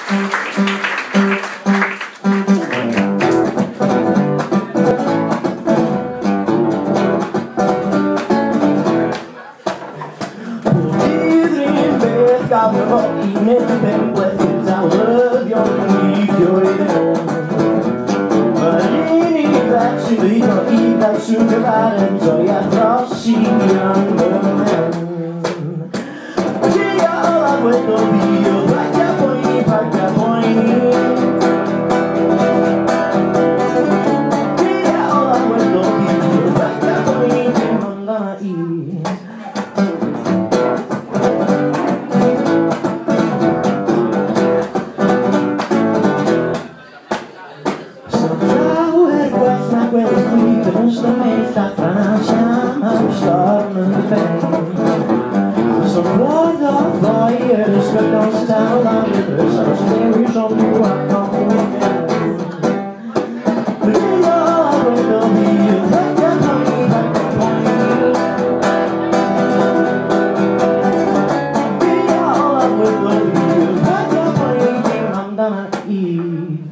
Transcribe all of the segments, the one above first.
Gael fy fod i mynd pen gwerthu'n dalyddio i gywirio. Mae'n unig beth sy'n lido i ddawswn gyfaren droi a thros i an fy men. Tia o la wedo fi o paga poeni. Tia o la wedo fi o paga poeni dim amdana i. Some blood of fire swept us down on the earth, so there is only one home. But we all will be you, like the honey, like the wine. We all will be you, like the honey, I'm gonna eat.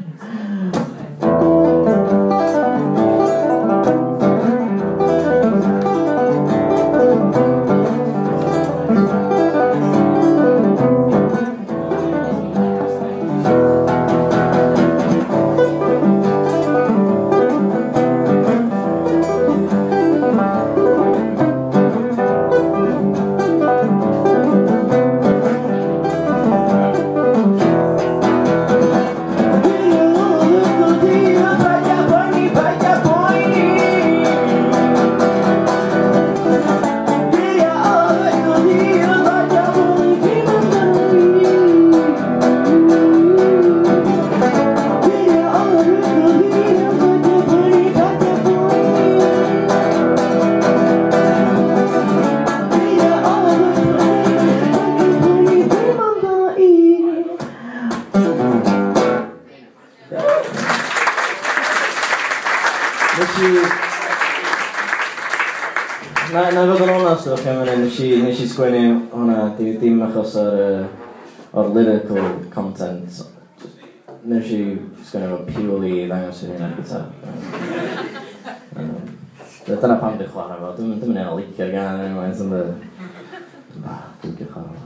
Na fod yn onest o'ch chi'n mynd, nes I sgwennu hwnna, dim achos o'r lyrical content. Nes I sgwennu fo purely I ddangos i'n hynny'n gitar. Dyna pam dwi'n chwarae fo, dwi'n mynd i'n licio'r gan anyway, dwi'n licio chwarae fo.